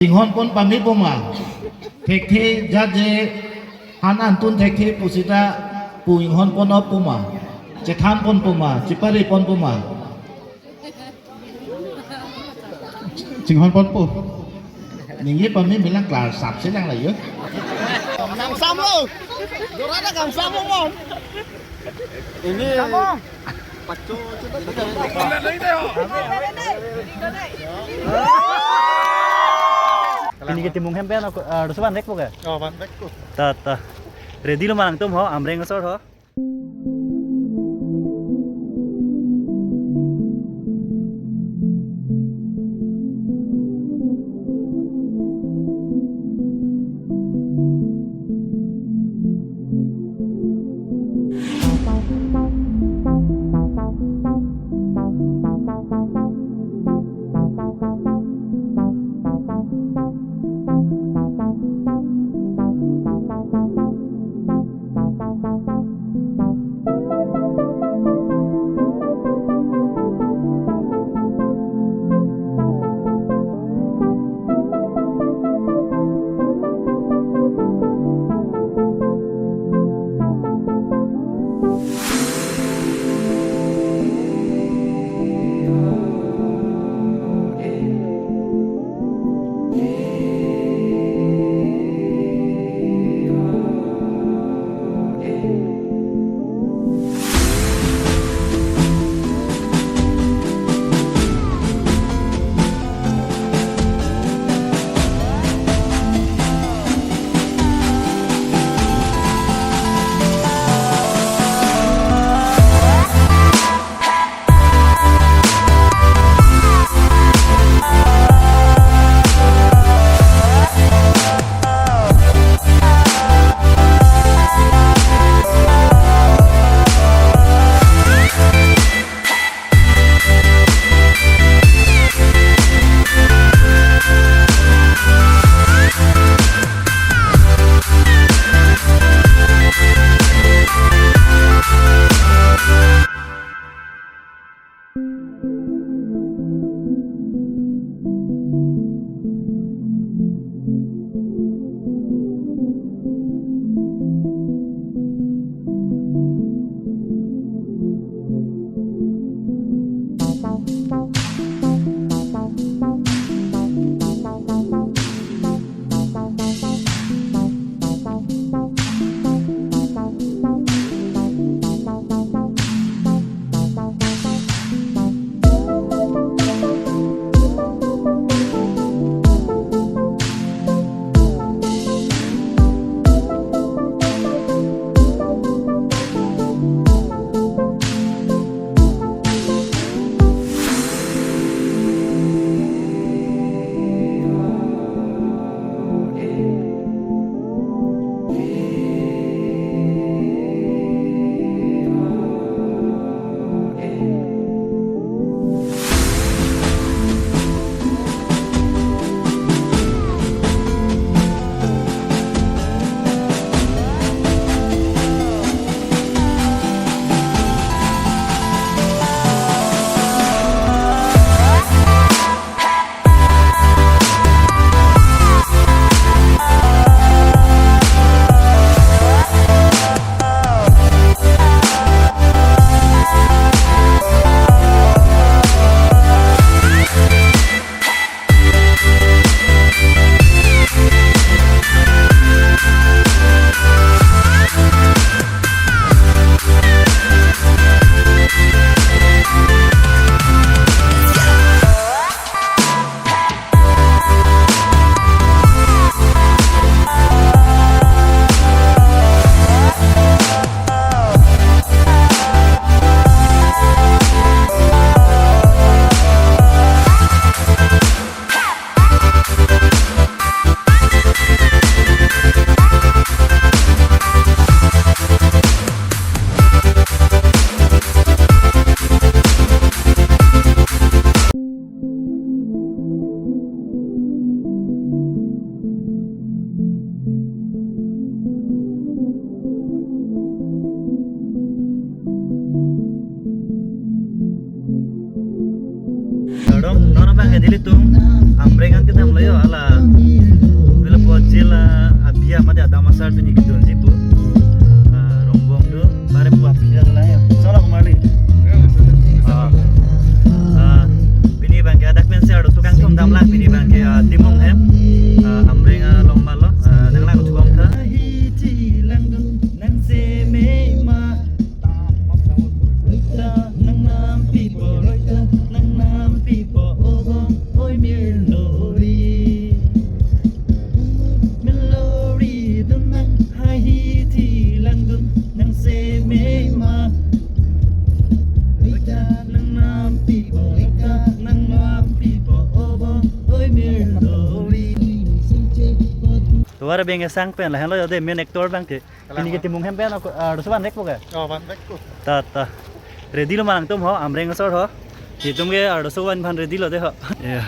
Jinghon pun pamit puma. Tekti jaje hanan tun tekti pusita puinghon pun puma. Cetan pun puma, cipari pun puma. Jinghon pun pu. Ninggi pamit bilang kelar sap sedang lah ya. Gang Sam lo. Dorana Gang Sam mon. Ini pacu Ini kita mungkin pen aku harus bandek bukan? Oh, bandek ko. Ta. Ready lo manang tum ho, amreng ngasor ho. Ambrengan kita mulai ala bila pojil abia mati ada masar tu ni kita jipu rombong tu bare buat pilihan lah ya. Salah kemari. Bini bangke ada kwensi ada tukang tum damlah bini bangke timung hem ambrenga lomba lo nang lang tuam tha. Nang se me ma nang nam people nang nam people oi melody melody dum nang hai ti lang dum nang se me ma nang nam people nang nam people oi melody tuara beng sang pen lah lo de men actor bang ke ini ke timung hem pen do saban rek boga Van Beckut. ta ready lo malang tum ho amreng sor ho thì tum ge ar do saban van ready lo de ho yeah.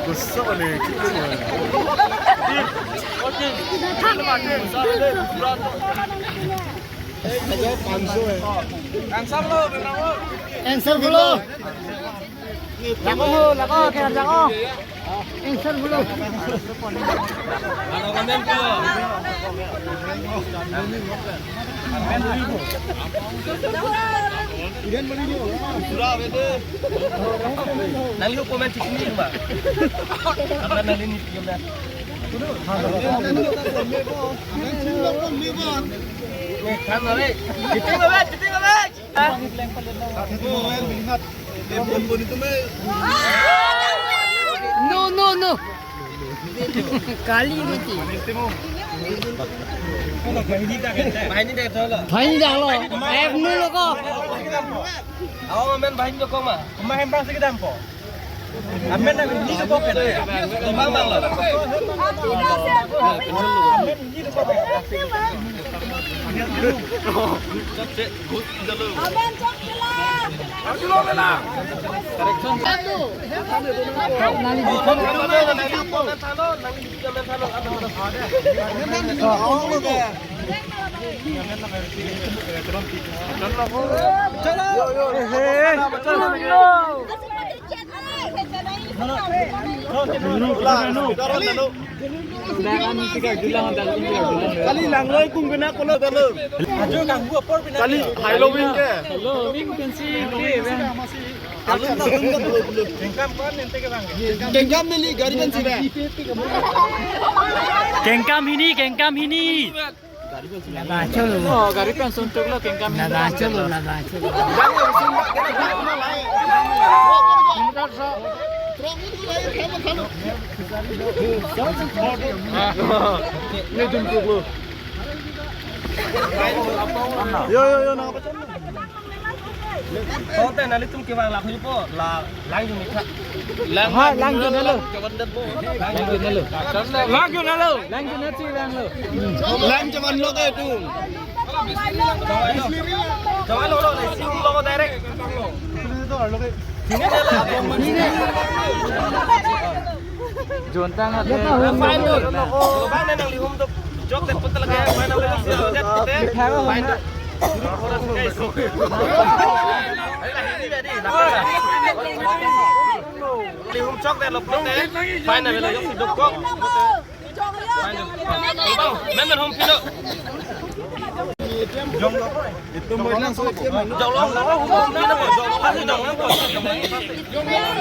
Besar nih, gitu nih. Answer dulu. Lako, kaya lako. Answer dulu. Nali komen di sini, Mbak. Karena nali ini diam dah. Kan nali. Citing nggak, No. Kali ini. Bahan ini dah tahu. Banyak dah lo. Dulu kok. Awak main bahan jokong mah. Main berapa sedikit dampo. Amen nak ini tu kopi tu. Bang lah. Kali langloi kung kena kono dalo. Kali Halloween ke? Gengkam ni gari kan sih. Gengkam ini. Oh, gari kan suntuk lo gengkam ini. Yo nak apa Kau teh nali tum kewang lah huju po lah lang jum ikha. Lang jun lo. Lang jaman lo ke tu. Jangan lo lah sing lo direct. Sini dah lah. Jontang ada. Main tu. Kalau bang nang lihum tu jok dan putar lagi main boleh sih. Kita main tu. Lihum jok dan lopot deh. Main dah boleh jok hidup kok. Main home video. Itu mainan so ke mana? Jauh long long home video apa? Jauh long apa? Jauh long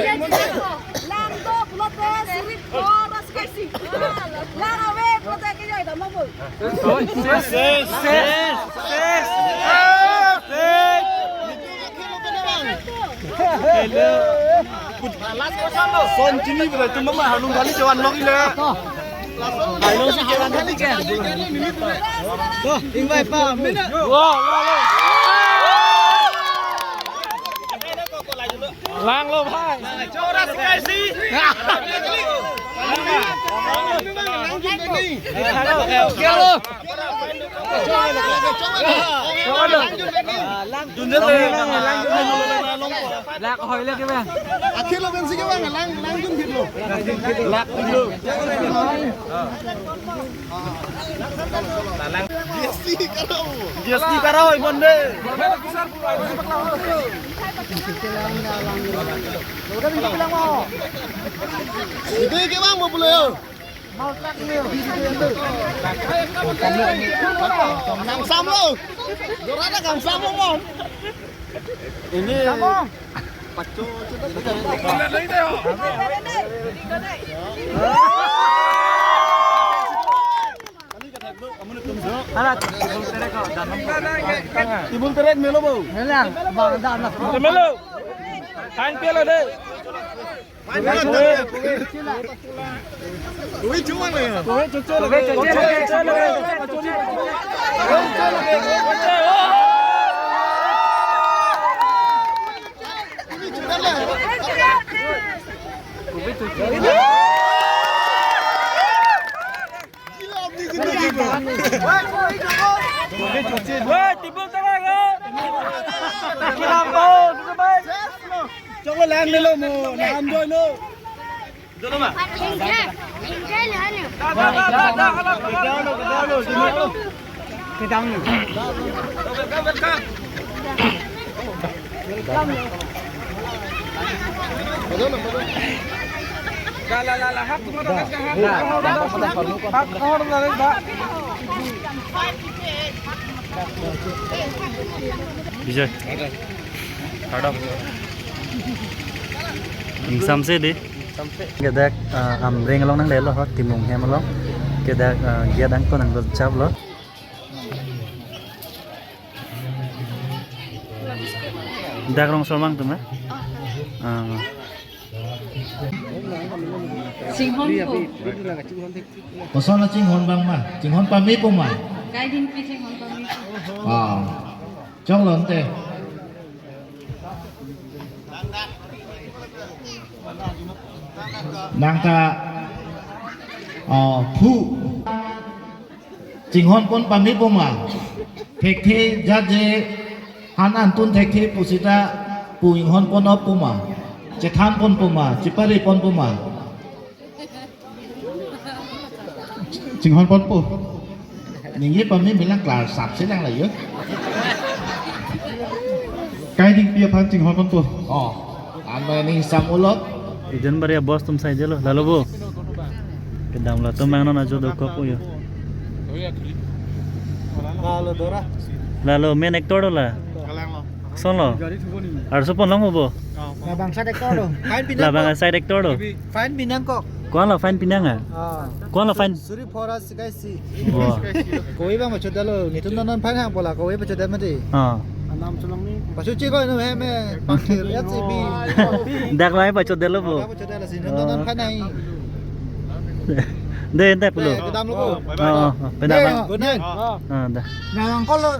Son sini boleh cuma mah halung kali jawan lo ile. Halo sa halan tadi kan. Tuh, ingway pa. Mina. Lang lo bhai. Chora sekali sih. Lạc hỏi lên cái bang. Akhir lo kan sih ke bang, lang jun fit lo. Lak dulu. GST karo bonde. Itu ke bang mau boleh yo. Nang sam lo. Dorada kang sam mo. Ini pacu Tibul teret melo bau. Melang, bang dah nak. Melo. Hang pelo deh. Duit cuma lah ya. Woi, timbul tangan. Tak kira apa, tu baik. lo lang nilo mo nam joy lo Bijay. Ada. Samse di. Cái đẹp reng long nang để lo hot tìm mùng hem lo. Cái đẹp gia đang có năng lực chắp lo. Dak long solmang tu mah. Pasal lah Cing Hon bang mah, Cing Hon pami puma. Cái din pi sing hon kami. Trong lớn tê. Nàng ta phụ Cing Hon pun pami puma. Thek the jaje han antun thek the pusita puing hon pun op puma. Cethan pun puma, cipari pun puma. Cing Hon pun pu. Những cái pami bilang kelar sap sedang lah ya. Cái đi pia pan Cing Hon pun pu. Ame ni samulot. Ijan baria bos tum saja lo. Lalu bu. Kedam lo tum mana najo do kopu yo. Lalu main actor lah. Son lo. Harus pun long bu. Là bằng sát actor rồi. Fine Lah Pinang. bang side actor do. Fine Pinang kok. Kuan lo fine pinang ah. Kuan lo fine. Suri Forest guys sih. Wah. Kowe bang macam dah lo. Ni tu non fine hang pola. Kowe macam dah mati. Pasal cik kau ni hem panggil ya CB. Dak lai pa chod delo bu. Macam dah lah sih. Non fine hai. De ente pulu. Kedam lo. Pendak bang. Benar. Dah. Nah, kau lo